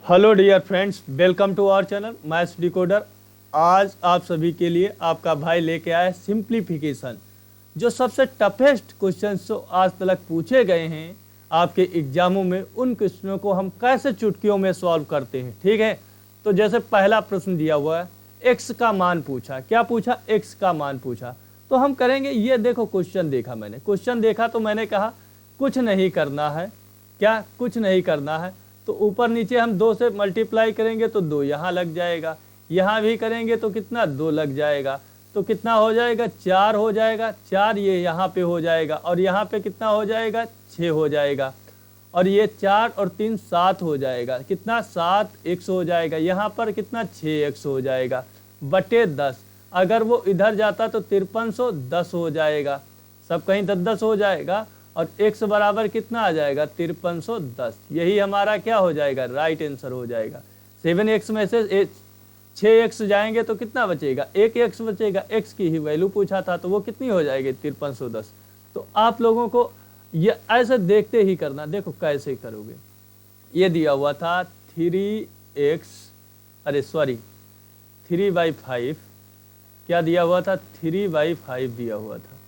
Hello dear friends, welcome to our channel maths decoder. आज आप सभी के लिए आपका भाई लेके आया है सिंप्लीफिकेशन। जो सबसे टफेस्ट क्वेश्चंस जो आज तक पूछे गए हैं आपके एग्जामों में, उन क्वेश्चनों को हम कैसे चुटकियों में सॉल्व करते हैं। ठीक है, तो जैसे पहला प्रश्न दिया हुआ है, एक्स का मान पूछा। क्या पूछा? एक्स का मान पूछा। तो हम करेंगे, ये देखो क्वेश्चन देखा मैंने, क्वेश्चन देखा तो मैंने कहा कुछ नहीं करना है। क्या कुछ नहीं करना है? तो ऊपर नीचे हम 2 से मल्टीप्लाई करेंगे तो 2 यहाँ लग जाएगा, यहाँ भी करेंगे तो कितना 2 लग जाएगा, तो कितना हो जाएगा 4 हो जाएगा। 4 ये यहाँ पे हो जाएगा और यहाँ पे कितना हो जाएगा 6 हो जाएगा, और ये 4 और 3 7 हो जाएगा। कितना 7 एक्स हो जाएगा, यहाँ पर कितना 6 एक्स हो जाएगा बटे 10। अगर वो इधर जाता तो 5310 हो जाएगा, सब कहीं 10 हो जाएगा, और x बराबर कितना आ जाएगा 5310। यही हमारा क्या हो जाएगा, राइट आंसर हो जाएगा। 7x में से 6x जाएंगे तो कितना बचेगा, 1x बचेगा। x की ही वैल्यू पूछा था तो वो कितनी हो जाएगी 5310। तो आप लोगों को ये ऐसे देखते ही करना। देखो कैसे करोगे, ये दिया हुआ था 3/5। क्या दिया हुआ था? 3/5 दिया हुआ था।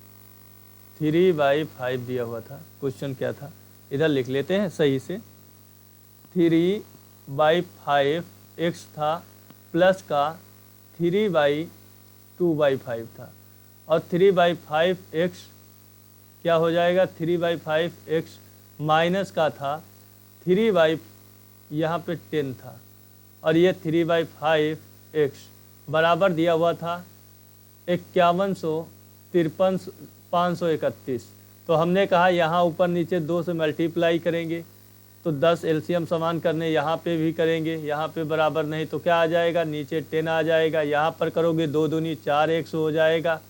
3/5 दिया हुआ था। क्वेश्चन क्या था, इधर लिख लेते हैं सही से। 3/5 x था, प्लस का 3/2/5 था, और 3/5 x क्या हो जाएगा, 3/5 x माइनस का था 3 यहाँ पे 10 था, और ये 3/5 x बराबर दिया हुआ था 531 तो हमने कहा यहाँ ऊपर नीचे 2 से मल्टीप्लाई करेंगे तो 10 एलसीएम समान करने यहाँ पे भी करेंगे, यहाँ पे बराबर नहीं तो क्या आ जाएगा, नीचे 10 आ जाएगा। यहाँ पर करोगे 2 दूनी 4x हो जाएगा,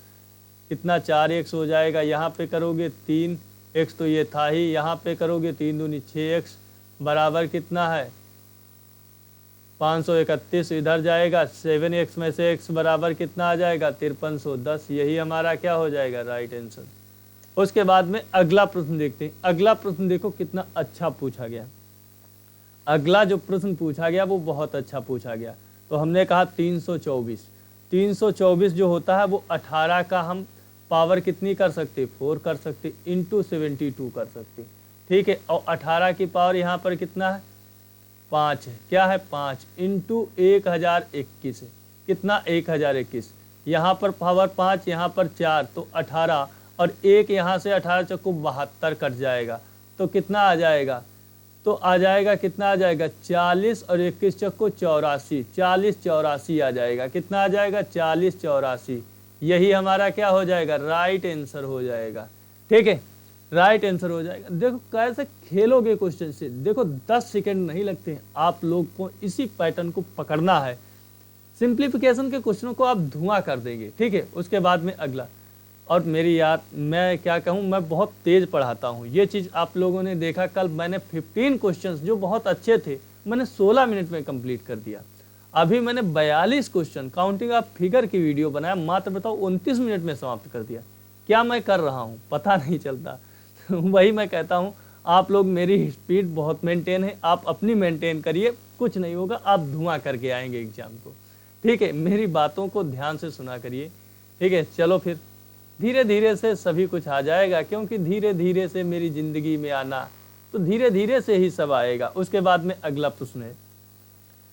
कितना 4x हो जाएगा। यहाँ पे करोगे 3x तो ये था ही, यहाँ पे करोगे 3 दूनी 6x बराबर कितना है 531। इधर जाएगा 7x में से x बराबर कितना आ जाएगा 5310। यही हमारा क्या हो जाएगा, राइट आंसर। उसके बाद में अगला प्रश्न देखते हैं। अगला प्रश्न देखो कितना अच्छा पूछा गया। अगला जो प्रश्न पूछा गया वो बहुत अच्छा पूछा गया। तो हमने कहा 324 जो होता है वो 18 का हम पावर कितनी कर सकते, 4 कर सकते, इंटू 72 कर सकते। ठीक है, और 18 की पावर यहाँ पर कितना है 5 है। क्या है 5 इंटू 1021 है। कितना 1021, यहाँ पर पावर 5, यहाँ पर 4 तो 18, और 1 यहाँ से 18 चक्कू 72 कट जाएगा तो कितना आ जाएगा, तो आ जाएगा कितना आ जाएगा 40, और 21 चक्कू 84, 40 आ जाएगा। कितना आ जाएगा 40 यही हमारा क्या हो जाएगा, राइट आंसर हो जाएगा। ठीक है, राइट आंसर हो जाएगा। देखो कैसे खेलोगे क्वेश्चन से। देखो 10 सेकंड नहीं लगते हैं, आप लोग को इसी पैटर्न को पकड़ना है। सिंप्लीफिकेशन के क्वेश्चनों को आप धुआं कर देंगे। ठीक है, उसके बाद में अगला, और मेरी यार मैं क्या कहूँ, मैं बहुत तेज़ पढ़ाता हूँ। ये चीज़ आप लोगों ने देखा, कल मैंने 15 क्वेश्चंस जो बहुत अच्छे थे मैंने 16 मिनट में कंप्लीट कर दिया। अभी मैंने 42 क्वेश्चन काउंटिंग ऑफ फिगर की वीडियो बनाया, मात्र बताओ 29 मिनट में समाप्त कर दिया। क्या मैं कर रहा हूँ पता नहीं चलता। वही मैं कहता हूँ, आप लोग मेरी स्पीड बहुत मेंटेन है, आप अपनी मेंटेन करिए, कुछ नहीं होगा, आप धुआं करके आएंगे एग्जाम को। ठीक है, मेरी बातों को ध्यान से सुना करिए। ठीक है, चलो फिर धीरे धीरे से सभी कुछ आ जाएगा, क्योंकि धीरे धीरे से मेरी ज़िंदगी में आना, तो धीरे धीरे से ही सब आएगा। उसके बाद में अगला प्रश्न है।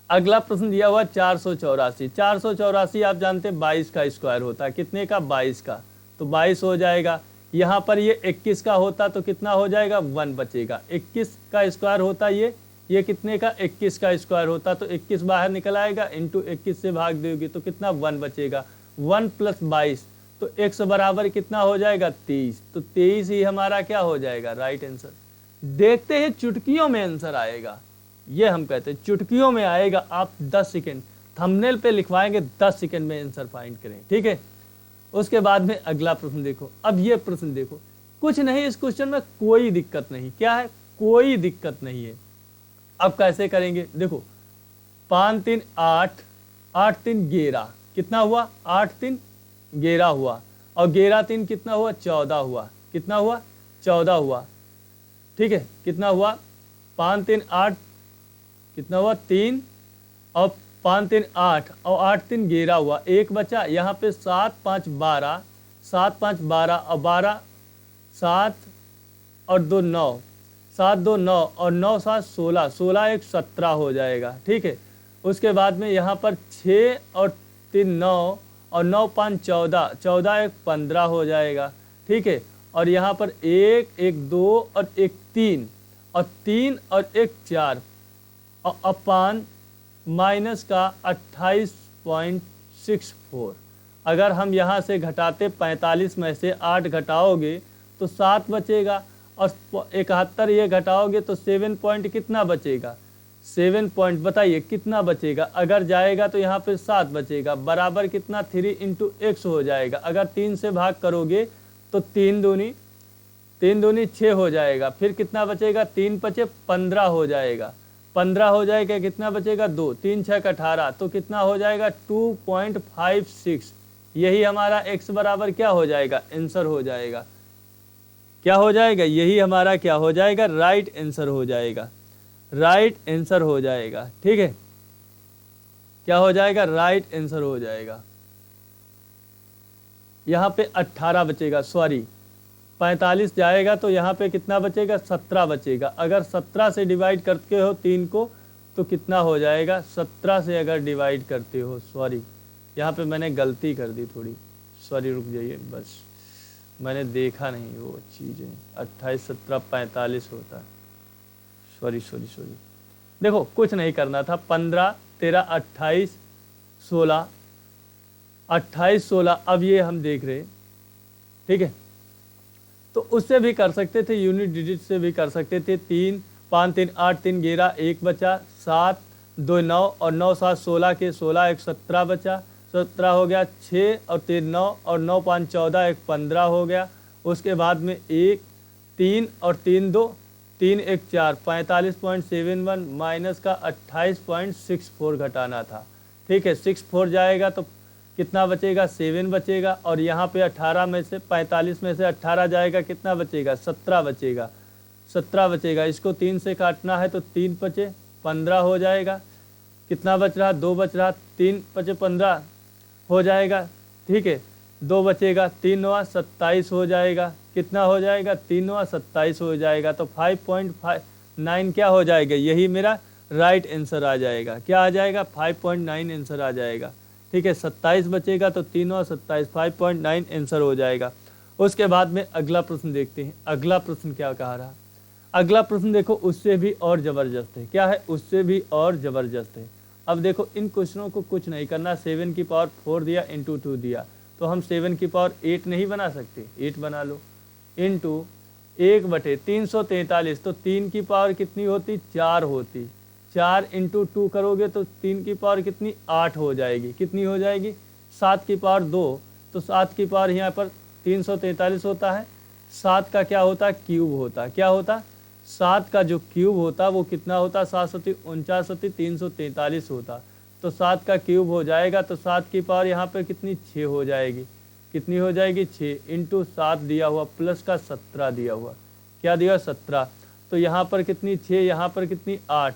अगला प्रश्न दिया हुआ 484 आप जानते हैं 22 का स्क्वायर होता है। कितने का, 22 का, तो 22 हो जाएगा। यहाँ पर ये 21 का होता तो कितना हो जाएगा 1 बचेगा। 21 का स्क्वायर होता ये कितने का, 21 का स्क्वायर होता तो 21 बाहर निकल आएगा, इंटू 21 से भाग दोगे तो कितना 1 बचेगा। 1 + 22 तो x बराबर कितना हो जाएगा 23, तो 23 ही हमारा क्या हो जाएगा, राइट आंसर। देखते हैं चुटकियों में आंसर आएगा, ये हम कहते हैं चुटकियों में आएगा। आप 10 सेकेंड थंबनेल पे लिखवाएंगे, 10 सेकेंड में आंसर फाइंड करें। ठीक है, उसके बाद में अगला प्रश्न देखो। अब ये प्रश्न देखो, कुछ नहीं, इस क्वेश्चन में कोई दिक्कत नहीं। क्या है, कोई दिक्कत नहीं है। अब कैसे करेंगे, देखो 5 3 8, 8 3 11, कितना हुआ 8 3 11 हुआ, और 11 3 कितना हुआ 14 हुआ। कितना हुआ 14 हुआ। ठीक है, कितना हुआ 5 3 8 कितना हुआ 3 और 5 3 8 और 8 3 11 हुआ, एक बचा यहाँ पे 7 5 12, 7 5 12 और 12 7 और 2 9, 7 2 9 और 9 7 16, 16 1 17 हो जाएगा। ठीक है, उसके बाद में यहाँ पर 6 और 3 9 और 9 5 14, 14 1 15 हो जाएगा। ठीक है, और यहाँ पर 1 1 2 और 1 3 और 3 और 1 4 और अपान माइनस का 28.64। अगर हम यहाँ से घटाते 45 में से 8 घटाओगे तो 7 बचेगा, और 71 ये घटाओगे तो 7 पॉइंट कितना बचेगा, 7 पॉइंट बताइए कितना बचेगा। अगर जाएगा तो यहाँ पे 7 बचेगा, बराबर कितना 3 इंटू एक्स हो जाएगा। अगर 3 से भाग करोगे तो 3 दूनी 6 हो जाएगा, फिर कितना बचेगा 3 बचे 15 हो जाएगा, 15 हो जाएगा, कितना बचेगा 2, 3 6 18, तो कितना हो जाएगा 2.56। यही हमारा x बराबर क्या हो जाएगा, आंसर हो जाएगा। क्या हो जाएगा, यही हमारा क्या हो जाएगा, राइट आंसर हो जाएगा, राइट आंसर हो जाएगा। ठीक है, क्या हो जाएगा, राइट आंसर हो जाएगा। यहाँ पे 18 बचेगा, सॉरी 45 जाएगा तो यहाँ पे कितना बचेगा, 17 बचेगा। अगर 17 से डिवाइड करते हो 3 को तो कितना हो जाएगा, 17 से अगर डिवाइड करते हो, सॉरी यहाँ पे मैंने गलती कर दी थोड़ी, सॉरी रुक जाइए, बस मैंने देखा नहीं वो चीज़ें, 28 17 45 होता है, सॉरी सॉरी सॉरी। देखो कुछ नहीं करना था, 15 13 28 16, 28 16, अब ये हम देख रहे, ठीक है, तो उससे भी कर सकते थे, यूनिट डिजिट से भी कर सकते थे। 3 5 3 8 3 11, एक बचा, 7 2 9 और 9 7 16 के 16 1 17 बचा, 17 हो गया, 6 और 3 9 और 9 5 14 1 15 हो गया। उसके बाद में 1 3 और 3 2 3 1 4, 45.71 माइनस का 28.64 घटाना था। ठीक है, 64 जाएगा तो कितना बचेगा, 7 बचेगा, और यहाँ पे 18 में से 45 में से 18 जाएगा, कितना बचेगा, 17 बचेगा, 17 बचेगा। इसको 3 से काटना है तो 3 बचे 15 हो जाएगा, कितना बच रहा, 2 बच रहा, 3 बचे 15 हो जाएगा। ठीक है, 2 बचेगा, 3 9 27 हो जाएगा, कितना हो जाएगा, 3 9 27 हो जाएगा, तो 5.59 क्या हो जाएगा, यही मेरा राइट आंसर आ जाएगा। क्या आ जाएगा, 5.9 आंसर आ जाएगा। ठीक है, 27 बचेगा तो 3 और 27, 5.9 आंसर हो जाएगा। उसके बाद में अगला प्रश्न देखते हैं, अगला प्रश्न क्या कह रहा। अगला प्रश्न देखो उससे भी और ज़बरदस्त है। क्या है, उससे भी और ज़बरदस्त है। अब देखो इन क्वेश्चनों को कुछ नहीं करना, 7 की पावर 4 दिया इंटू 2 दिया, तो हम 7 की पावर 8 नहीं बना सकते, 8 बना लो, इंटू 1/343, तो 3 की पावर कितनी होती, 4 होती, 4 इंटू 2 करोगे तो 3 की पावर कितनी, 8 हो जाएगी, कितनी हो जाएगी, 7 की पावर 2, तो 7 की पावर यहाँ पर 343 होता है, 7 का क्या होता है, क्यूब होता है, क्या होता, 7 का जो क्यूब होता वो कितना होता, 7 सती 49 343 होता, तो 7 का क्यूब हो जाएगा, तो 7 की पावर यहाँ पर कितनी, 6 हो जाएगी, कितनी हो जाएगी, 6 इंटू 7 दिया हुआ प्लस का 17 दिया हुआ, क्या दिया 17, तो यहाँ पर कितनी 6, यहाँ पर कितनी 8,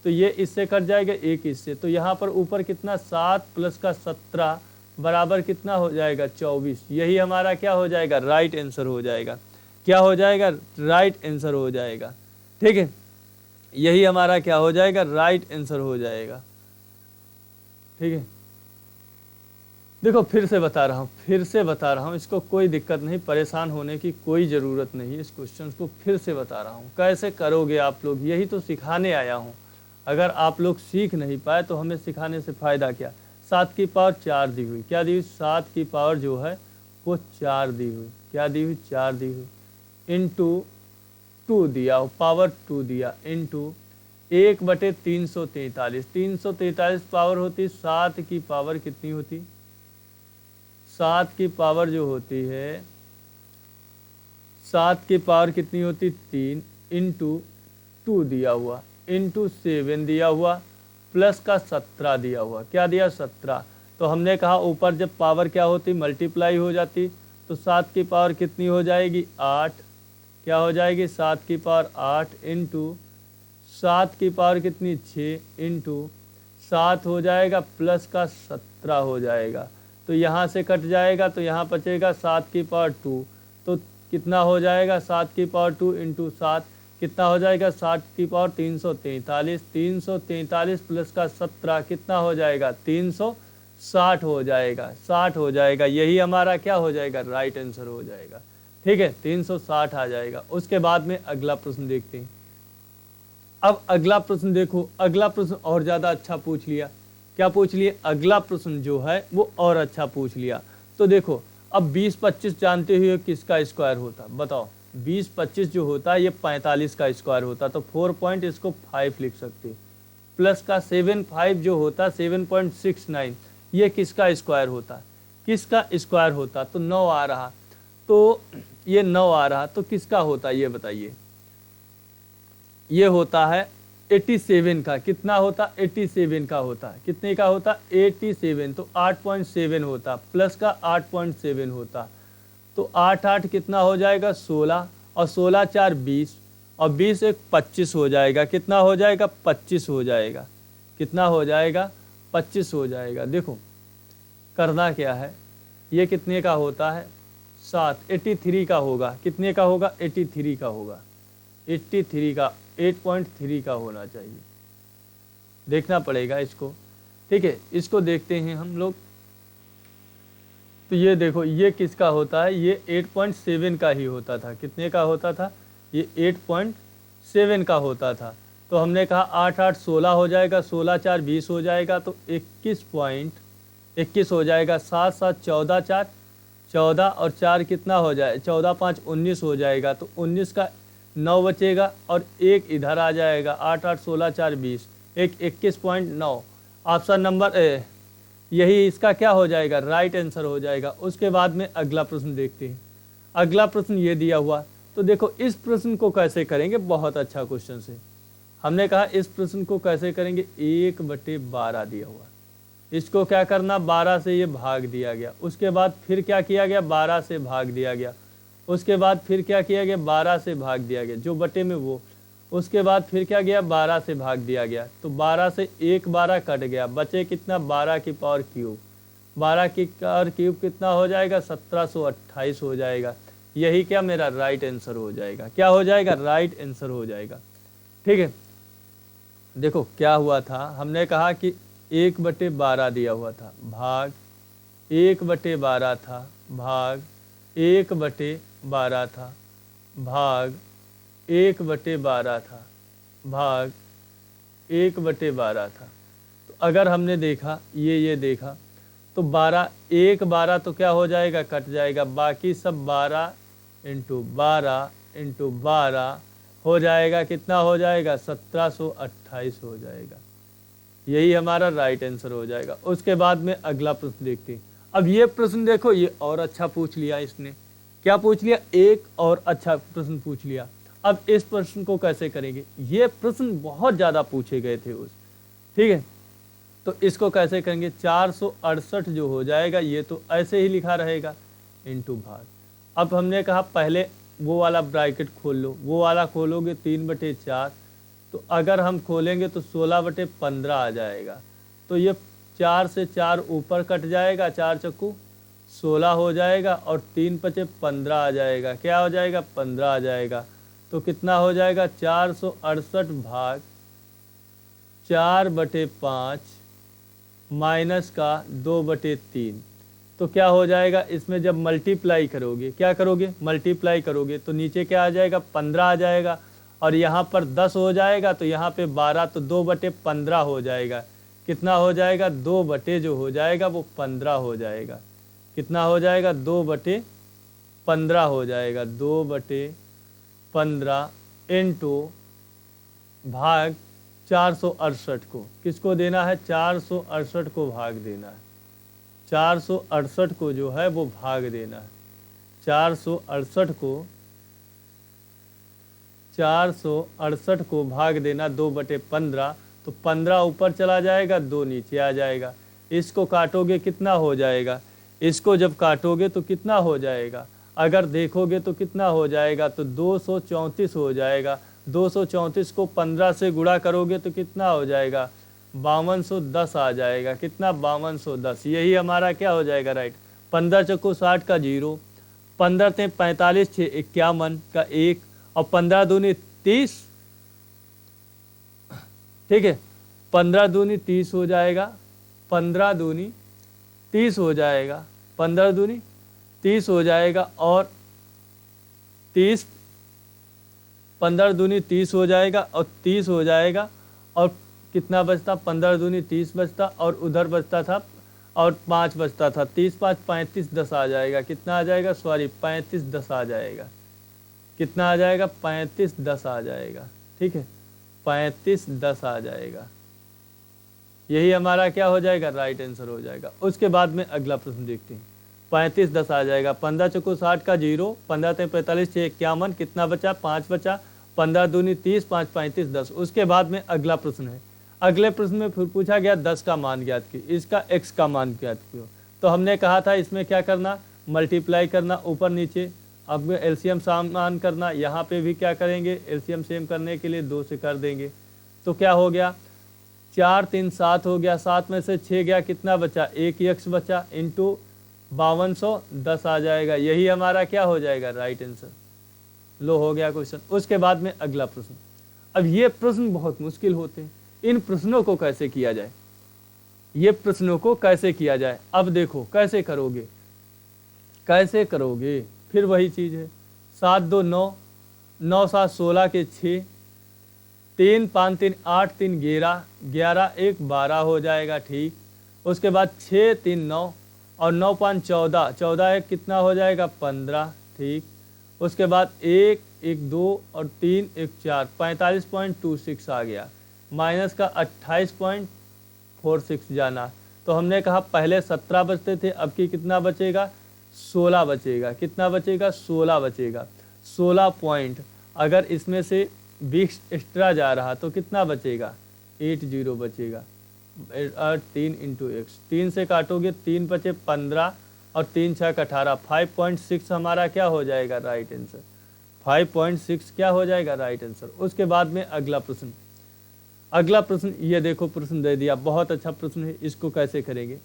तो ये इससे कट जाएगा 1 इससे, तो यहाँ पर ऊपर कितना 7 प्लस का 17 बराबर कितना हो जाएगा 24। यही हमारा क्या हो जाएगा, राइट आंसर हो जाएगा। क्या हो जाएगा, राइट आंसर हो जाएगा। ठीक है, यही हमारा क्या हो जाएगा, राइट आंसर हो जाएगा। ठीक है, देखो फिर से बता रहा हूँ, इसको कोई दिक्कत नहीं, परेशान होने की कोई ज़रूरत नहीं। इस क्वेश्चन को फिर से बता रहा हूँ, कैसे करोगे आप लोग, यही तो सिखाने आया हूँ। अगर आप लोग सीख नहीं पाए तो हमें सिखाने से फ़ायदा क्या। 7 की पावर 4 दी हुई, क्या दी हुई, 7 की पावर जो है वो 4 दी हुई, क्या दी हुई, 4 दी हुई, इंटू 2 दिया, पावर 2 दिया, इंटू 1/343, 343 पावर होती, 7 की पावर कितनी होती, 7 की पावर जो होती है, 7 की पावर कितनी होती, 3 इंटू 2 दिया हुआ, इंटू 7 दिया हुआ, प्लस का 17 दिया हुआ, क्या दिया 17। तो हमने कहा ऊपर जब पावर क्या होती, मल्टीप्लाई हो जाती, तो 7 की पावर कितनी हो जाएगी, 8, क्या हो जाएगी, 7 की पावर 8 इंटू 7 की पावर कितनी 6 इंटू 7 हो जाएगा प्लस का 17 हो जाएगा। तो यहाँ से कट जाएगा तो यहाँ बचेगा 7 की पावर 2। तो कितना हो जाएगा 7 की पावर 2 इंटू 7 कितना हो जाएगा 7 की पावर 343। 343 प्लस का 17 कितना हो जाएगा 360 हो जाएगा, 60 हो जाएगा। यही हमारा क्या हो जाएगा राइट आंसर हो जाएगा। ठीक है, 360 आ जाएगा। उसके बाद में अगला प्रश्न देखते हैं। अब अगला प्रश्न देखो, अगला प्रश्न और ज़्यादा अच्छा पूछ लिया। क्या पूछ लिए? अगला प्रश्न जो है वो और अच्छा पूछ लिया। तो देखो अब 20-25 जानते हुए किसका स्क्वायर होता, बताओ। 20-25 जो होता है ये 45 का स्क्वायर होता, तो 4 पॉइंट इसको 5 लिख सकते। प्लस का 75 जो होता 7.69 ये किसका स्क्वायर होता, किसका स्क्वायर होता? तो 9 आ रहा, तो ये 9 आ रहा, तो किसका होता ये बताइए। ये होता है 87 का। कितना होता? 87 का होता। कितने का होता? 87। तो 8.7 होता, प्लस का 8.7 होता। तो 8 कितना हो जाएगा 16, और 16 4 20, और 20 एक 25 हो जाएगा। कितना हो जाएगा 25 हो जाएगा। कितना हो जाएगा 25 हो जाएगा। देखो करना क्या है, ये कितने का होता है 7, 83 का होगा। कितने का होगा 83 का होगा। 83 का 8.3 का होना चाहिए, देखना पड़ेगा इसको। ठीक है, इसको देखते हैं हम लोग। तो ये देखो ये किसका होता है, ये 8.7 का ही होता था। कितने का होता था? ये 8.7 का होता था। तो हमने कहा 8 8 16 हो जाएगा, 16 4 20 हो जाएगा, तो 21 हो जाएगा। 7 7 14 4 14, और 4 कितना हो जाए 14 5 19 हो जाएगा। तो 19 का 9 बचेगा, और 1 इधर आ जाएगा। 8 8 16 4 20, 21.9 ऑप्शन नंबर यही इसका क्या हो जाएगा राइट आंसर हो जाएगा। उसके बाद में अगला प्रश्न देखते हैं। अगला प्रश्न ये दिया हुआ, तो देखो इस प्रश्न को कैसे करेंगे, बहुत अच्छा क्वेश्चन है। हमने कहा इस प्रश्न को कैसे करेंगे, 1/12 दिया हुआ, इसको क्या करना 12 से ये भाग दिया गया। उसके बाद फिर क्या किया गया 12 से भाग दिया गया। उसके बाद फिर क्या किया गया 12 से भाग दिया गया, जो बटे में वो। उसके बाद फिर क्या गया 12 से भाग दिया गया। तो 12 से 1 12 कट गया, बचे कितना 12 की पावर क्यूब। 12 की पावर क्यूब कितना हो जाएगा 1728 हो जाएगा। यही क्या मेरा राइट आंसर हो जाएगा। क्या हो जाएगा राइट आंसर हो जाएगा। ठीक है, देखो क्या हुआ था, हमने कहा कि 1/12 दिया हुआ था, भाग 1/12 था, भाग 1/12 था, भाग 1/12 था, भाग 1/12 था। तो अगर हमने देखा ये देखा तो 12 1 12 तो क्या हो जाएगा कट जाएगा, बाकी सब 12 इंटू 12 इंटू 12 हो जाएगा। कितना हो जाएगा 1728 हो जाएगा। यही हमारा राइट आंसर हो जाएगा। उसके बाद में अगला प्रश्न देखते हैं। अब ये प्रश्न देखो, ये और अच्छा पूछ लिया इसने। क्या पूछ लिया, एक और अच्छा प्रश्न पूछ लिया। अब इस प्रश्न को कैसे करेंगे, ये प्रश्न बहुत ज़्यादा पूछे गए थे उस। ठीक है, तो इसको कैसे करेंगे, 468 जो हो जाएगा ये तो ऐसे ही लिखा रहेगा इंटू भाग। अब हमने कहा पहले वो वाला ब्रैकेट खोल लो, वो वाला खोलोगे 3/4, तो अगर हम खोलेंगे तो 16/15 आ जाएगा। तो ये 4 से 4 ऊपर कट जाएगा, 4 चक्कू 16 हो जाएगा, और 3×5 15 आ जाएगा। क्या हो जाएगा 15 आ जाएगा। तो कितना हो जाएगा 468 भाग 4/5 माइनस का 2/3। तो क्या हो जाएगा, इसमें जब मल्टीप्लाई करोगे, क्या करोगे मल्टीप्लाई करोगे, तो नीचे क्या आ जाएगा 15 आ जाएगा, और यहाँ पर 10 हो जाएगा, तो यहाँ पे 12, तो 2/15 हो जाएगा। कितना हो जाएगा 2 जो हो जाएगा वो 15 हो जाएगा। कितना हो जाएगा 2/15 हो जाएगा। 2/15 इंटू भाग 468 को किसको देना है, 468 को भाग देना है। 468 को जो है वो भाग देना है। 468 को भाग देना 2/15, तो 15 ऊपर चला जाएगा, 2 नीचे आ जाएगा। इसको काटोगे कितना हो जाएगा, इसको जब काटोगे तो कितना हो जाएगा, अगर देखोगे तो कितना हो जाएगा, तो 234 हो जाएगा। 234 को 15 से गुणा करोगे तो कितना हो जाएगा, 5210 आ जाएगा। कितना, 5210। यही हमारा क्या हो जाएगा, राइट। 15 चक्कू 60 का 0, 15 × 45 6 51 का 1 और 15 दूनी 30। ठीक है, 15 दूनी 30 हो जाएगा, 15 दूनी 30 हो जाएगा, 15 दूनी 30 हो जाएगा और 30, 15 दूनी 30 हो जाएगा और 30 हो जाएगा और कितना बचता, 15 दूनी 30 बचता और उधर बचता था और 5 बचता था। 30 5 35 10 आ जाएगा। कितना आ जाएगा, सॉरी 35 10 आ जाएगा। कितना आ जाएगा, 35 10 आ जाएगा। ठीक है, 35 10 आ जाएगा। यही हमारा क्या हो जाएगा, राइट आंसर हो जाएगा। उसके बाद में अगला प्रश्न देखते हैं। 35 10 आ जाएगा, 15 चक्कू 60 का 0, 15 × 45 6 51, कितना बचा, 5 बचा, 15 दूनी 30, 5 35 10। उसके बाद में अगला प्रश्न है। अगले प्रश्न में फिर पूछा गया 10 का मान ज्ञात की, इसका x का मान ज्ञात कियो। तो हमने कहा था इसमें क्या करना, मल्टीप्लाई करना ऊपर नीचे। अब एलसीएम समान करना, यहाँ पे भी क्या करेंगे, एलसीएम सेम करने के लिए 2 से कर देंगे। तो क्या हो गया, 4 3 7 हो गया, 7 में से 6 गया, कितना बचा, 1 x बचा, इंटू 5210 आ जाएगा। यही हमारा क्या हो जाएगा, राइट आंसर। लो, हो गया क्वेश्चन। उसके बाद में अगला प्रश्न। अब ये प्रश्न बहुत मुश्किल होते हैं, इन प्रश्नों को कैसे किया जाए, ये प्रश्नों को कैसे किया जाए। अब देखो कैसे करोगे, कैसे करोगे, फिर वही चीज है। 7 2 9, 9 7 16 के 6, 3 5 3 8 3 11, 11 1 12 हो जाएगा। ठीक, उसके बाद 6 3 9 और 9 5 14, 14 1 कितना हो जाएगा, 15। ठीक, उसके बाद 1 1 2 और 3 1 4, 45.26 आ गया। माइनस का 28.46 जाना। तो हमने कहा पहले 17 बचते थे, अब की कितना बचेगा, 16 बचेगा। कितना बचेगा, 16 बचेगा। 16 पॉइंट, अगर इसमें से 20 एक्स्ट्रा जा रहा तो कितना बचेगा, 80 बचेगा। 3 × x, 3 से काटोगे 3 बचे 15 और 3 6 18, 5.6 हमारा क्या हो जाएगा, राइट आंसर। 5.6 क्या हो जाएगा, राइट आंसर। उसके बाद में अगला प्रश्न। अगला प्रश्न ये देखो, प्रश्न दे दिया, बहुत अच्छा प्रश्न है। इसको कैसे करेंगे,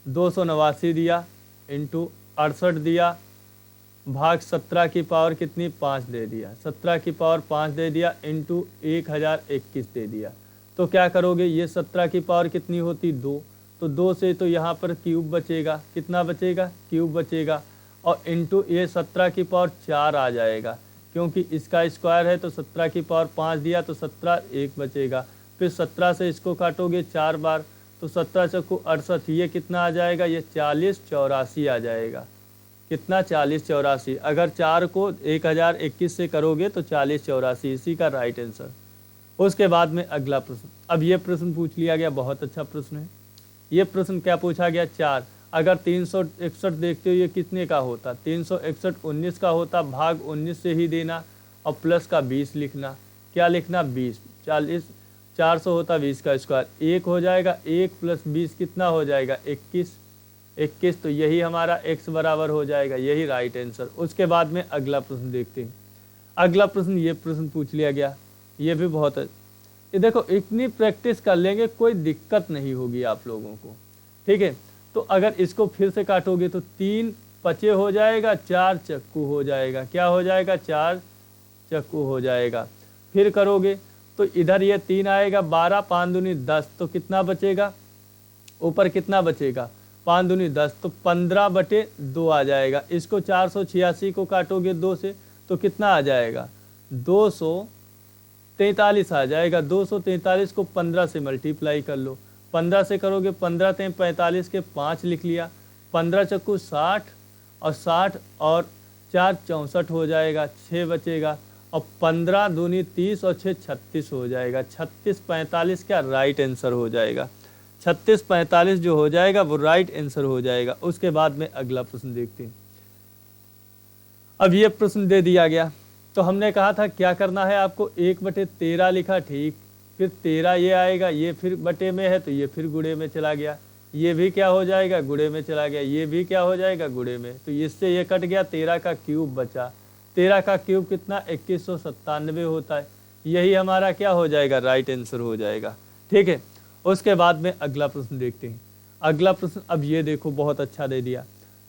289 दिया इंटू 68 दिया भाग 17 की पावर कितनी, 5 दे दिया। 17 की पावर 5 दे दिया इंटू 1021 दे दिया। तो क्या करोगे, ये 17 की पावर कितनी होती, 2, तो 2 से तो यहाँ पर क्यूब बचेगा। कितना बचेगा, क्यूब बचेगा। और इंटू ये 17 की पावर 4 आ जाएगा, क्योंकि इसका स्क्वायर है। तो 17 की पावर 5 दिया तो 17 1 बचेगा। फिर 17 से इसको काटोगे 4 बार तो 17 चक्कू 68, ये कितना आ जाएगा, ये 40 84 आ जाएगा। कितना, 40 84। अगर 4 को 1021 से करोगे तो 40 84, इसी का राइट आंसर। उसके बाद में अगला प्रश्न। अब ये प्रश्न पूछ लिया गया, बहुत अच्छा प्रश्न है। ये प्रश्न क्या पूछा गया, 4, अगर 361 देखते हो ये कितने का होता, 361 19 का होता, भाग 19 से ही देना और प्लस का 20 लिखना। क्या लिखना, 20। 40 400 होता 20 का स्क्वायर, 1 हो जाएगा। 1 + 20 कितना हो जाएगा, 21। तो यही हमारा x बराबर हो जाएगा, यही राइट आंसर। उसके बाद में अगला प्रश्न देखते हैं। अगला प्रश्न, ये प्रश्न पूछ लिया गया, ये भी बहुत है। ये देखो, इतनी प्रैक्टिस कर लेंगे कोई दिक्कत नहीं होगी आप लोगों को। ठीक है, तो अगर इसको फिर से काटोगे तो 3 पचे हो जाएगा, 4 चक्कू हो जाएगा। क्या हो जाएगा, 4 चक्कू हो जाएगा। फिर करोगे तो इधर ये 3 आएगा, 12 5 दूनी 10, तो कितना बचेगा, ऊपर कितना बचेगा, 5 दूनी 10, तो 15/2 आ जाएगा। इसको 486 को काटोगे 2 से तो कितना आ जाएगा, 243 आ जाएगा। 243 को 15 से मल्टीप्लाई कर लो, 15 से करोगे 15 × 45 के 5 लिख लिया। 15 चक्कू 60 और 60 और 4 64 हो जाएगा, 6 बचेगा। और 15 दूनी 30 और 6 36 हो जाएगा। 36 45 क्या राइट आंसर हो जाएगा। 36 45 जो हो जाएगा वो राइट आंसर हो जाएगा। उसके बाद में अगला प्रश्न देखते हैं। अब ये प्रश्न दे दिया गया तो हमने कहा था क्या करना है आपको, 1/13 लिखा, ठीक। फिर 13 ये आएगा, ये फिर बटे में है तो ये फिर गुणे में चला गया। ये भी क्या हो जाएगा, गुणे में चला गया। ये भी क्या हो जाएगा, गुणे में। तो इससे ये कट गया, 13 का क्यूब बचा। 13 का क्यूब कितना 2197 होता है। यही हमारा क्या हो जाएगा, राइट आंसर हो जाएगा। ठीक है, उसके बाद में अगला प्रश्न देखते हैं। अगला प्रश्न अब ये देखो बहुत अच्छा दे दिया।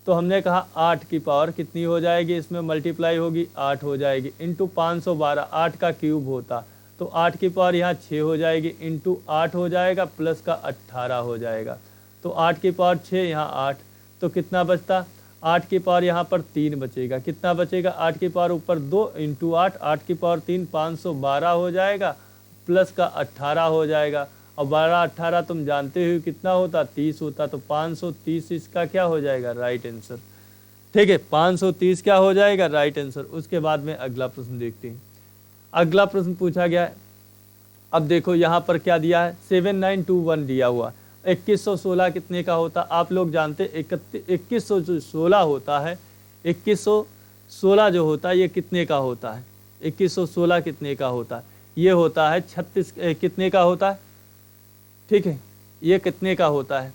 तो हमने कहा 8 की पावर कितनी हो जाएगी, इसमें मल्टीप्लाई होगी 8 हो जाएगी इंटू 512, 8 का क्यूब होता तो 8 की पावर यहाँ 6 हो जाएगी इंटू 8 हो जाएगा प्लस का 18 हो जाएगा। तो 8 की पावर 6 यहाँ 8, तो कितना बचता, 8 की पावर यहाँ पर 3 बचेगा। कितना बचेगा, 8 की पावर ऊपर 2 इंटू 8, 8 की पावर 3 512 हो जाएगा प्लस का 18 हो जाएगा। और 12 18 तुम जानते हो कितना होता, 30 होता। तो 530 इसका क्या हो जाएगा, राइट आंसर। ठीक है, 530 क्या हो जाएगा, राइट आंसर। उसके बाद में अगला प्रश्न देखते हैं। अगला प्रश्न पूछा गया है, अब देखो यहाँ पर क्या दिया है, 7921 दिया हुआ। 2116 कितने का होता, आप लोग जानते 2116 होता है, 2116 जो होता है ये कितने का होता है, 2116 कितने का होता है, ये होता है 36 कितने का होता है, ठीक है, ये कितने का होता है,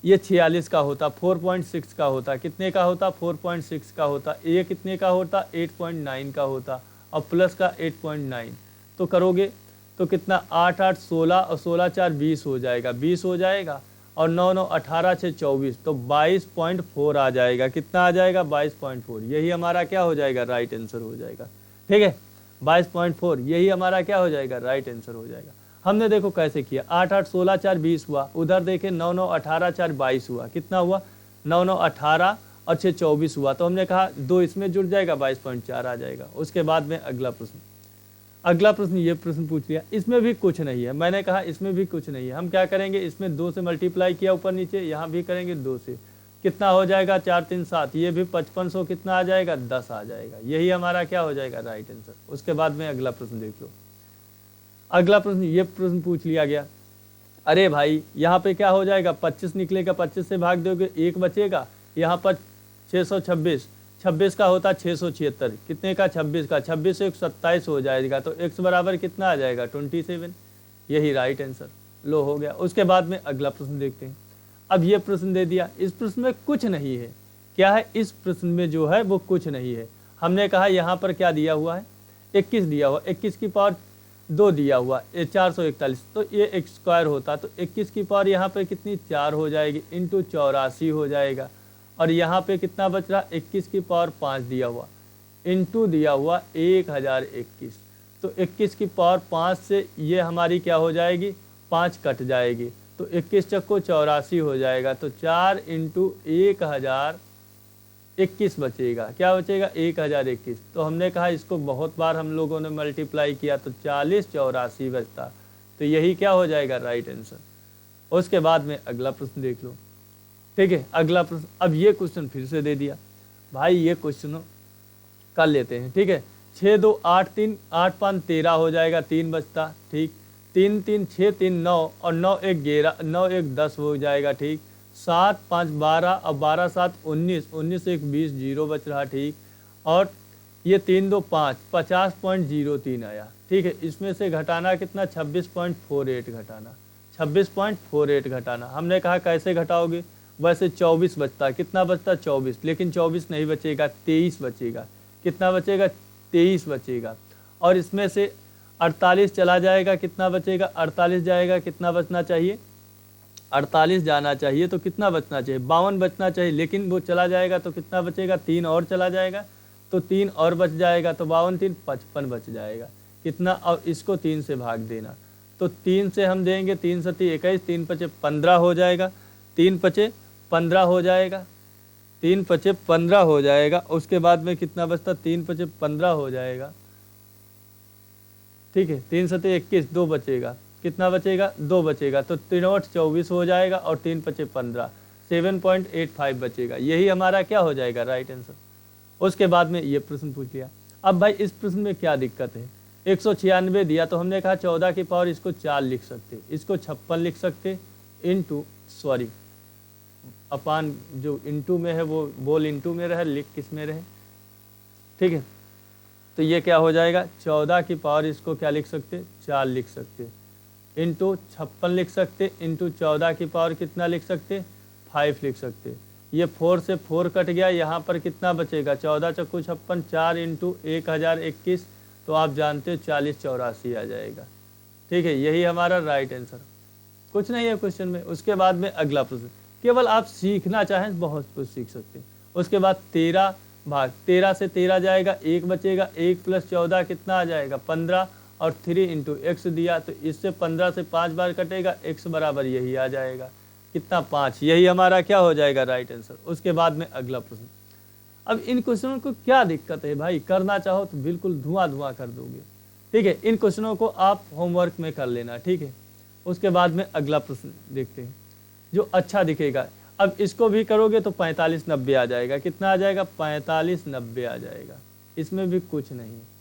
ये 46 का होता, 4.6 का होता, कितने का होता, 4.6 का होता। ये कितने का होता, 8.9 का होता और प्लस का 8.9। तो करोगे तो कितना, 8 8 16 और 16 4 20 हो जाएगा, 20 हो जाएगा और 9 9 18 6 24, तो 22.4 आ जाएगा। कितना आ जाएगा, 22.4। यही हमारा क्या हो जाएगा, राइट आंसर हो जाएगा। ठीक है, 22.4 यही हमारा क्या हो जाएगा, राइट आंसर हो जाएगा। हमने देखो कैसे किया, 8 8 16 4 20 हुआ, उधर देखे 9 9 18 4 22 हुआ, कितना हुआ, 9 9 18 और 6 24 हुआ। तो हमने कहा 2 इसमें जुड़ जाएगा, 22.4 आ जाएगा। उसके बाद में अगला प्रश्न, अगला प्रश्न ये प्रश्न पूछ लिया, इसमें भी कुछ नहीं है। मैंने कहा इसमें भी कुछ नहीं है, हम क्या करेंगे, इसमें 2 से मल्टीप्लाई किया ऊपर नीचे, यहाँ भी करेंगे 2 से, कितना हो जाएगा, 4 3 7, ये भी 5500 कितना आ जाएगा, 10 आ जाएगा। यही हमारा क्या हो जाएगा, राइट आंसर। उसके बाद में अगला प्रश्न देख लो। अगला प्रश्न ये प्रश्न पूछ लिया गया, अरे भाई यहाँ पे क्या हो जाएगा, 25 निकलेगा, 25 से भाग दोगे 1 बचेगा, यहाँ पर 626, 26 का होता 676, कितने का, 26 का, 26 से 27 हो जाएगा। तो x बराबर कितना आ जाएगा, 27। यही राइट आंसर, लो हो गया। उसके बाद में अगला प्रश्न देखते हैं। अब ये प्रश्न दे दिया, इस प्रश्न में कुछ नहीं है। क्या है, इस प्रश्न में जो है वो कुछ नहीं है। हमने कहा यहाँ पर क्या दिया हुआ है, 21 दिया हुआ, 21 की पावर 2 दिया हुआ, 441, तो ये एक स्क्वायर होता, तो 21 की पावर यहाँ पे कितनी, 4 हो जाएगी इंटू 84 हो जाएगा। और यहाँ पे कितना बच रहा, 21 की पावर 5 दिया हुआ इंटू दिया हुआ 1021। तो 21 की पावर 5 से ये हमारी क्या हो जाएगी, 5 कट जाएगी, तो 21 चक्को 84 हो जाएगा। तो 4 इंटू 1021 बचेगा, क्या बचेगा, 1021। तो हमने कहा इसको बहुत बार हम लोगों ने मल्टीप्लाई किया तो 40 84 बचता, तो यही क्या हो जाएगा, राइट आंसर। उसके बाद में अगला प्रश्न देख लो। ठीक है, अगला प्रश्न, अब ये क्वेश्चन फिर से दे दिया भाई, ये क्वेश्चन कर लेते हैं। ठीक है, 6 2 8 3 8 5 13 हो जाएगा, 3 बचता, ठीक, 3 3 6 3 9 और 9 1 11 9 1 10 हो जाएगा, ठीक, 7 5 12 और 12 7 19 19 1 20 0 बच रहा, ठीक, और ये 3 2 5 50.03 आया। ठीक है, इसमें से घटाना कितना, 26.48 घटाना, 26.48 घटाना। हमने कहा कैसे घटाओगे, वैसे 24 बचता, कितना बचता, 24, लेकिन 24 नहीं बचेगा, 23 बचेगा। कितना बचेगा, 23 बचेगा। और इसमें से 48 चला जाएगा, कितना बचेगा, 48 जाएगा, कितना बचना चाहिए, 48 जाना चाहिए, तो कितना बचना चाहिए, 52 बचना चाहिए, लेकिन वो चला जाएगा तो कितना बचेगा, 3 और चला जाएगा, तो 3 और बच जाएगा, तो 52 3 55 बच जाएगा, कितना, और इसको 3 से भाग देना, तो 3 से हम देंगे, 3 सती 21, 3 पचे 15 हो जाएगा, 3 पचे 15 हो जाएगा, 3 पचे 15 हो जाएगा। उसके बाद में कितना बचता, 3 पचे 15 हो जाएगा, ठीक है, 3 सते 21, 2 बचेगा, कितना बचेगा, 2 बचेगा, तो 3 8 24 हो जाएगा और 3 पचे 15, 7.85 बचेगा। यही हमारा क्या हो जाएगा, राइट आंसर। उसके बाद में ये प्रश्न पूछ लिया। अब भाई इस प्रश्न में क्या दिक्कत है, 196 दिया, तो हमने कहा 14 की पावर इसको 4 लिख सकते, इसको 56 लिख सकते, इंटू सॉरी अपान, जो इंटू में है वो बोल इंटू में रहे, लिख किस में रहे, ठीक है। तो ये क्या हो जाएगा, 14 की पावर इसको क्या लिख सकते, 4 लिख सकते, इंटू 56 लिख सकते, इंटू 14 की पावर कितना लिख सकते, 5 लिख सकते। ये 4 से 4 कट गया, यहाँ पर कितना बचेगा 14 चक्कू 56, 4 इंटू 1021, तो आप जानते हो 4084 आ जाएगा। ठीक है, यही हमारा राइट आंसर, कुछ नहीं है क्वेश्चन में। उसके बाद में अगला प्रश्न, केवल आप सीखना चाहें बहुत कुछ सीख सकते हैं। उसके बाद 13 भाग 13 से 13 जाएगा, 1 बचेगा, 1 + 14 कितना आ जाएगा 15, और 3 इंटू एक्स दिया तो इससे 15 से 5 बार कटेगा, एक्स बराबर यही आ जाएगा कितना 5, यही हमारा क्या हो जाएगा राइट आंसर। उसके बाद में अगला प्रश्न, अब इन क्वेश्चनों को क्या दिक्कत है भाई, करना चाहो तो बिल्कुल धुआं कर दोगे। ठीक है, इन क्वेश्चनों को आप होमवर्क में कर लेना। ठीक है, उसके बाद में अगला प्रश्न देखते हैं जो अच्छा दिखेगा। अब इसको भी करोगे तो 4590 आ जाएगा, कितना आ जाएगा 4590 आ जाएगा, इसमें भी कुछ नहीं है।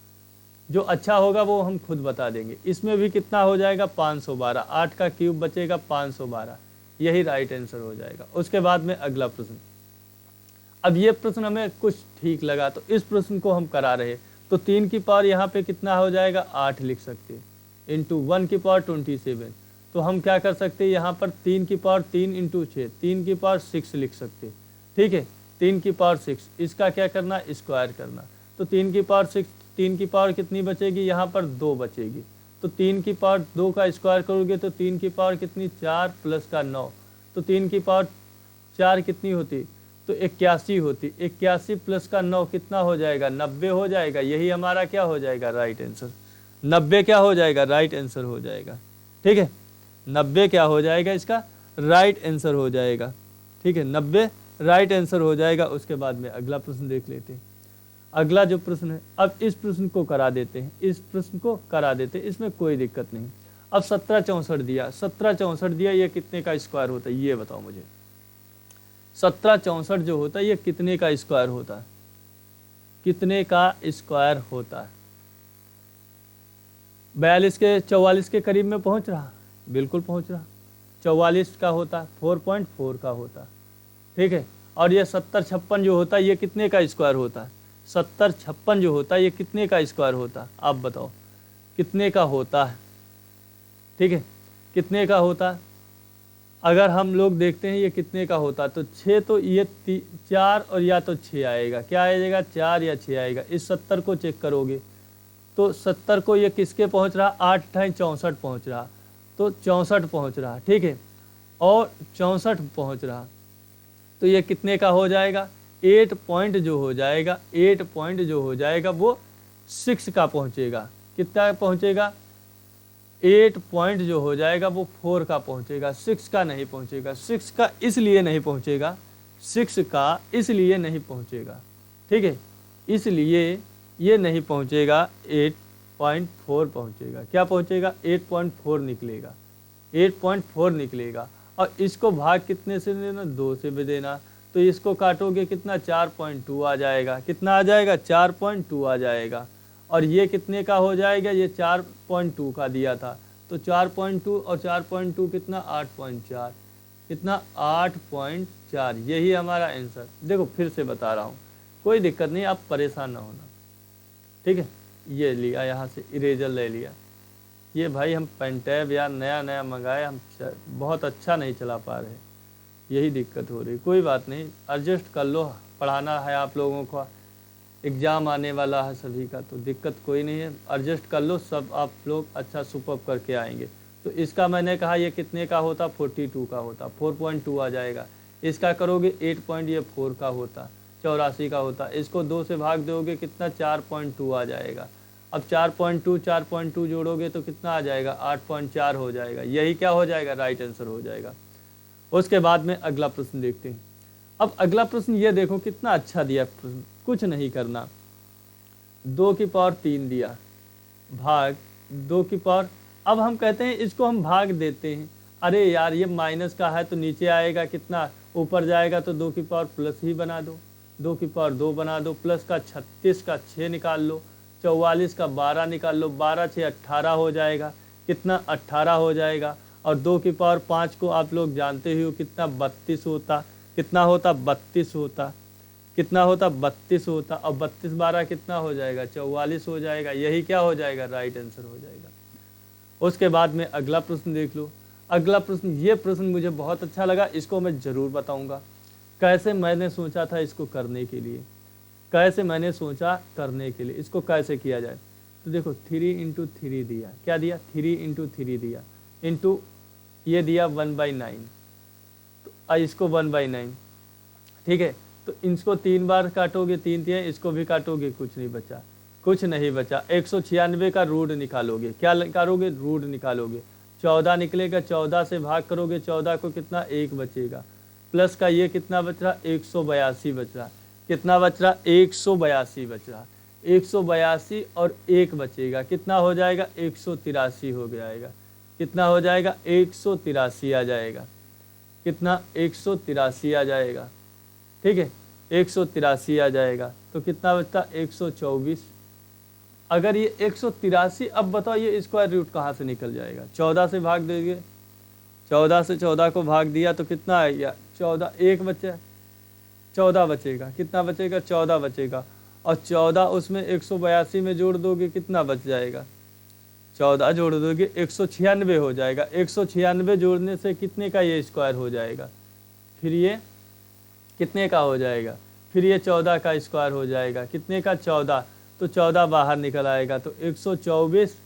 जो अच्छा होगा वो हम खुद बता देंगे। इसमें भी कितना हो जाएगा 512, 8 का क्यूब बचेगा 512, यही राइट आंसर हो जाएगा। उसके बाद में अगला प्रश्न, अब ये प्रश्न हमें कुछ ठीक लगा तो इस प्रश्न को हम करा रहे, तो 3 की पावर यहाँ पे कितना हो जाएगा 8 लिख सकते हैं, इंटू 1 की पावर 27, तो हम क्या कर सकते हैं यहाँ पर 3 की पावर 3 इंटू 6, 3 की पावर 6 लिख सकते हैं। ठीक है, 3 की पावर 6, इसका क्या करना स्क्वायर करना, तो 3 की पावर 6, 3 की पावर कितनी बचेगी यहाँ पर 2 बचेगी, तो 3 की पावर 2 का स्क्वायर करोगे तो 3 की पावर कितनी 4 + का 9, तो 3 की पावर 4 कितनी होती तो 81 होती, 81 + का 9 कितना हो जाएगा 90 हो जाएगा, यही हमारा क्या हो जाएगा राइट आंसर। 90 क्या हो जाएगा राइट आंसर हो जाएगा। ठीक है, 90 क्या हो जाएगा इसका राइट आंसर हो जाएगा। ठीक है, 90 राइट आंसर हो जाएगा। उसके बाद में अगला प्रश्न देख लेते हैं। अगला जो प्रश्न है, अब इस प्रश्न को करा देते हैं, इस प्रश्न को करा देते हैं, इसमें कोई दिक्कत नहीं। अब 1764 दिया, 1764 दिया, ये कितने का स्क्वायर होता है ये बताओ मुझे। 1764 जो होता है ये कितने का स्क्वायर होता है, कितने का स्क्वायर होता है? 42 के 44 के करीब में पहुंच रहा, बिल्कुल पहुंच रहा। 44 का होता है 4.4 का होता है। ठीक है, और ये 7056 जो होता है ये कितने का स्क्वायर होता है? 7056 जो होता है ये कितने का स्क्वायर होता है, आप बताओ कितने का होता है? ठीक है, कितने का होता है? अगर हम लोग देखते हैं ये कितने का होता है, तो 6, तो ये 4 और या तो 6 आएगा, क्या आएगा 4 या 6 आएगा। इस 70 को चेक करोगे तो 70 को ये किसके पहुंच रहा, 8 × 64 पहुंच रहा, तो 64 पहुंच रहा। ठीक है, और 64 पहुंच रहा, तो ये कितने का हो जाएगा 8 पॉइंट जो हो जाएगा, 8 पॉइंट जो हो जाएगा वो 6 का पहुंचेगा। कितना पहुंचेगा 8 पॉइंट जो हो जाएगा वो 4 का पहुंचेगा, 6 का नहीं पहुंचेगा। 6 का इसलिए नहीं पहुंचेगा, 6 का इसलिए नहीं पहुंचेगा। ठीक है, इसलिए ये नहीं पहुंचेगा, 8.4 पहुंचेगा। क्या पहुंचेगा 8.4 निकलेगा, 8.4 निकलेगा। और इसको भाग कितने से देना, 2 से भी देना, तो इसको काटोगे कितना 4.2 आ जाएगा। कितना आ जाएगा 4.2 आ जाएगा। और ये कितने का हो जाएगा, ये 4.2 का दिया था, तो 4.2 और 4.2 कितना 8.4, कितना 8.4, यही हमारा आंसर। देखो फिर से बता रहा हूँ, कोई दिक्कत नहीं, आप परेशान ना होना। ठीक है, ये लिया यहाँ से इरेजर ले लिया, ये भाई हम पेंटैब यार नया मंगाए, हम बहुत अच्छा नहीं चला पा रहे, यही दिक्कत हो रही। कोई बात नहीं, एडजस्ट कर लो, पढ़ाना है आप लोगों को, एग्ज़ाम आने वाला है सभी का, तो दिक्कत कोई नहीं है, एडजस्ट कर लो, सब आप लोग अच्छा सुपर करके आएंगे। तो इसका मैंने कहा ये कितने का होता 42 का होता, 4.2 आ जाएगा। इसका करोगे 8.4 का होता, 84 का होता। इसको 2 से भाग दोगे कितना 4.2 आ जाएगा। अब 4.2 जोड़ोगे तो कितना आ जाएगा 8.4 हो जाएगा, यही क्या हो जाएगा राइट आंसर हो जाएगा। उसके बाद में अगला प्रश्न देखते हैं। अब अगला प्रश्न ये देखो कितना अच्छा दिया प्रश्न, कुछ नहीं करना। 2 की पावर 3 दिया, भाग 2 की पावर, अब हम कहते हैं इसको हम भाग देते हैं। अरे यार ये माइनस का है तो नीचे आएगा कितना, ऊपर जाएगा तो 2 की पावर प्लस ही बना दो, 2 की पावर 2 बना दो, प्लस का 36 का 6 निकाल लो, 44 का 12 निकाल लो, 12 6 18 हो जाएगा, कितना 18 हो जाएगा। और 2 की पावर 5 को आप लोग जानते ही हो कितना 32 होता, कितना होता 32 होता, कितना होता 32 होता। और 32 12 कितना हो जाएगा 44 हो जाएगा, यही क्या हो जाएगा राइट आंसर हो जाएगा। उसके बाद में अगला प्रश्न देख लो। अगला प्रश्न, ये प्रश्न मुझे बहुत अच्छा लगा, इसको मैं ज़रूर बताऊंगा। कैसे मैंने सोचा था इसको करने के लिए, कैसे मैंने सोचा करने के लिए, इसको कैसे किया जाए। तो देखो 3 इंटू 3 दिया, क्या दिया 3 इंटू 3 दिया, इंटू ये दिया 1/9, तो इसको 1/9, ठीक है। तो इसको 3 बार काटोगे 3 दिए, इसको भी काटोगे, कुछ नहीं बचा, कुछ नहीं बचा। 196 का रूट निकालोगे, क्या निकालोगे, रूट निकालोगे। 14 निकलेगा, 14 से भाग करोगे, 14 को कितना 1 बचेगा, प्लस का ये कितना बच रहा 182 बच रहा, कितना बच रहा 182 बच रहा, 182 और 1 बचेगा, कितना हो जाएगा 183 हो जाएगा, कितना हो जाएगा 183 आ जाएगा, कितना 183 आ जाएगा, ठीक है 183 आ जाएगा। तो कितना बचता 124। अगर ये 183, अब बताओ ये स्क्वायर रूट कहाँ से निकल जाएगा, 14 से भाग देंगे, 14 से 14 को भाग दिया तो कितना आएगा 14, 1 बचे, 14 बचेगा, कितना बचेगा 14 बचेगा, और 14 उसमें 182 में जोड़ दोगे कितना बच जाएगा, 14 जोड़ दोगे 196 हो जाएगा। 196 जोड़ने से कितने का ये स्क्वायर हो जाएगा, फिर ये कितने का हो जाएगा, फिर ये 14 का स्क्वायर हो जाएगा, कितने का 14, तो 14 बाहर निकल आएगा। तो 124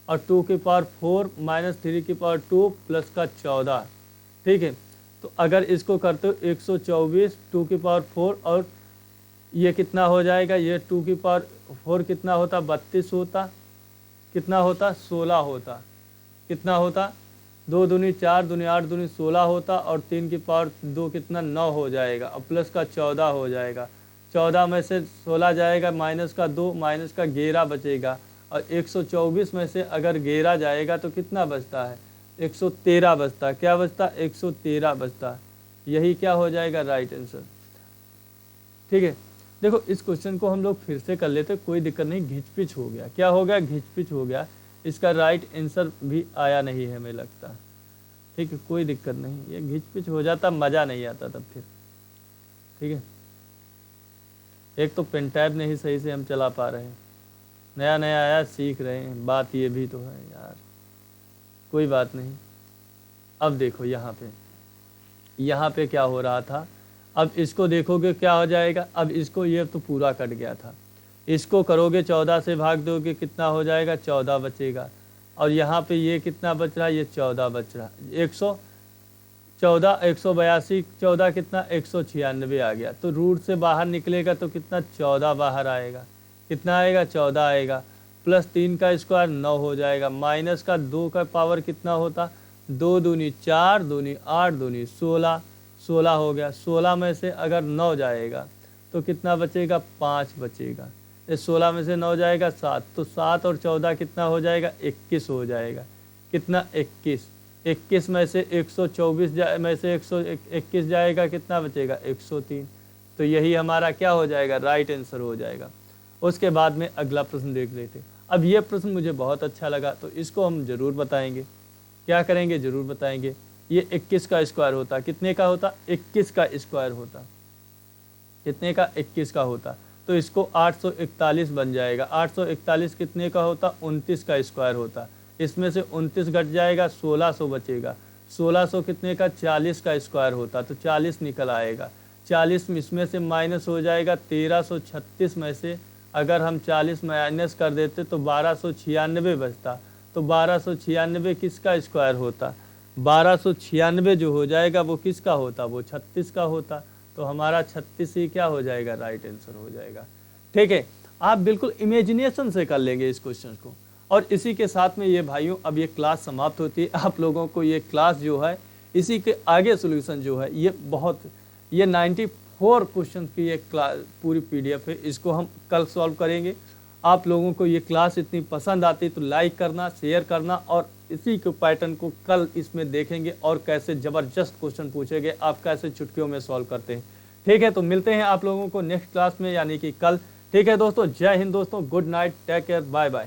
और 2 की पावर 4 माइनस 3 की पावर 2 प्लस का 14, ठीक है। तो अगर इसको करते हो 124 2 की पावर 4 और ये कितना हो जाएगा, ये 2 की पावर 4 कितना होता 32 होता, कितना होता 16 होता, कितना होता 2 दूनी 4 दूनी 8 दूनी 16 होता, और 3 की पावर 2 कितना 9 हो जाएगा, और प्लस का 14 हो जाएगा। 14 में से 16 जाएगा, माइनस का 2, माइनस का 11 बचेगा, और 124 में से अगर 11 जाएगा तो कितना बचता है 113 बचता, क्या बचता 113 बचता। यही क्या हो जाएगा राइट आंसर, ठीक है। देखो इस क्वेश्चन को हम लोग फिर से कर लेते, कोई दिक्कत नहीं, घिचपिच हो गया, क्या हो गया घिचपिच हो गया, इसका राइट आंसर भी आया नहीं है हमें लगता, ठीक है कोई दिक्कत नहीं, ये घिचपिच हो जाता मज़ा नहीं आता तब फिर, ठीक है। एक तो पेन टैब नहीं सही से हम चला पा रहे हैं, नया नया आया सीख रहे हैं, बात ये भी तो है यार, कोई बात नहीं। अब देखो यहाँ पे क्या हो रहा था, अब इसको देखोगे क्या हो जाएगा, अब इसको ये तो पूरा कट गया था, इसको करोगे 14 से भाग दोगे कितना हो जाएगा 14 बचेगा, और यहाँ पे ये कितना बच रहा है, ये 14 बच रहा, 114 182 14 कितना 196 आ गया, तो रूट से बाहर निकलेगा तो कितना 14 बाहर आएगा, कितना आएगा 14 आएगा, प्लस 3 का स्क्वायर 9 हो जाएगा, माइनस का 2 का पावर कितना होता 2 दूनी 4 दूनी 8 दूनी 16, 16 हो गया। 16 में से अगर 9 जाएगा तो कितना बचेगा 5 बचेगा, ये 16 में से 9 जाएगा 7, तो 7 और 14 कितना हो जाएगा 21 हो जाएगा, कितना 21, 21 में से 124 में से 121 जाएगा कितना बचेगा 103, तो यही हमारा क्या हो जाएगा राइट आंसर हो जाएगा। उसके बाद में अगला प्रश्न देख लेते। अब ये प्रश्न मुझे बहुत अच्छा लगा तो इसको हम ज़रूर बताएंगे, क्या करेंगे ज़रूर बताएंगे। ये 21 का स्क्वायर होता, कितने का होता 21 का स्क्वायर होता, कितने का 21 का होता, तो इसको 841 बन जाएगा। 841 कितने का होता 29 का स्क्वायर होता, इसमें से 29 घट जाएगा 1600 बचेगा, 1600 कितने का 40 का स्क्वायर होता, तो 40 निकल आएगा। 40 इसमें से माइनस हो जाएगा 1336 में से अगर हम 40 माइनस कर देते तो 1296 बचता, तो 1296 किसका स्क्वायर होता, 1296 जो हो जाएगा वो किसका होता, वो 36 का होता, तो हमारा 36 ही क्या हो जाएगा राइट आंसर हो जाएगा। ठीक है, आप बिल्कुल इमेजिनेशन से कर लेंगे इस क्वेश्चन को। और इसी के साथ में ये भाइयों अब ये क्लास समाप्त होती है। आप लोगों को ये क्लास जो है इसी के आगे सॉल्यूशन जो है ये 94 क्वेश्चन की ये क्लास पूरी PDF है, इसको हम कल सॉल्व करेंगे। आप लोगों को ये क्लास इतनी पसंद आती तो लाइक करना, शेयर करना, और इसी के पैटर्न को कल इसमें देखेंगे और कैसे ज़बरदस्त क्वेश्चन पूछेंगे, आप कैसे चुटकियों में सॉल्व करते हैं। ठीक है, तो मिलते हैं आप लोगों को नेक्स्ट क्लास में यानी कि कल। ठीक है दोस्तों, जय हिंद दोस्तों, good night, take care, bye bye.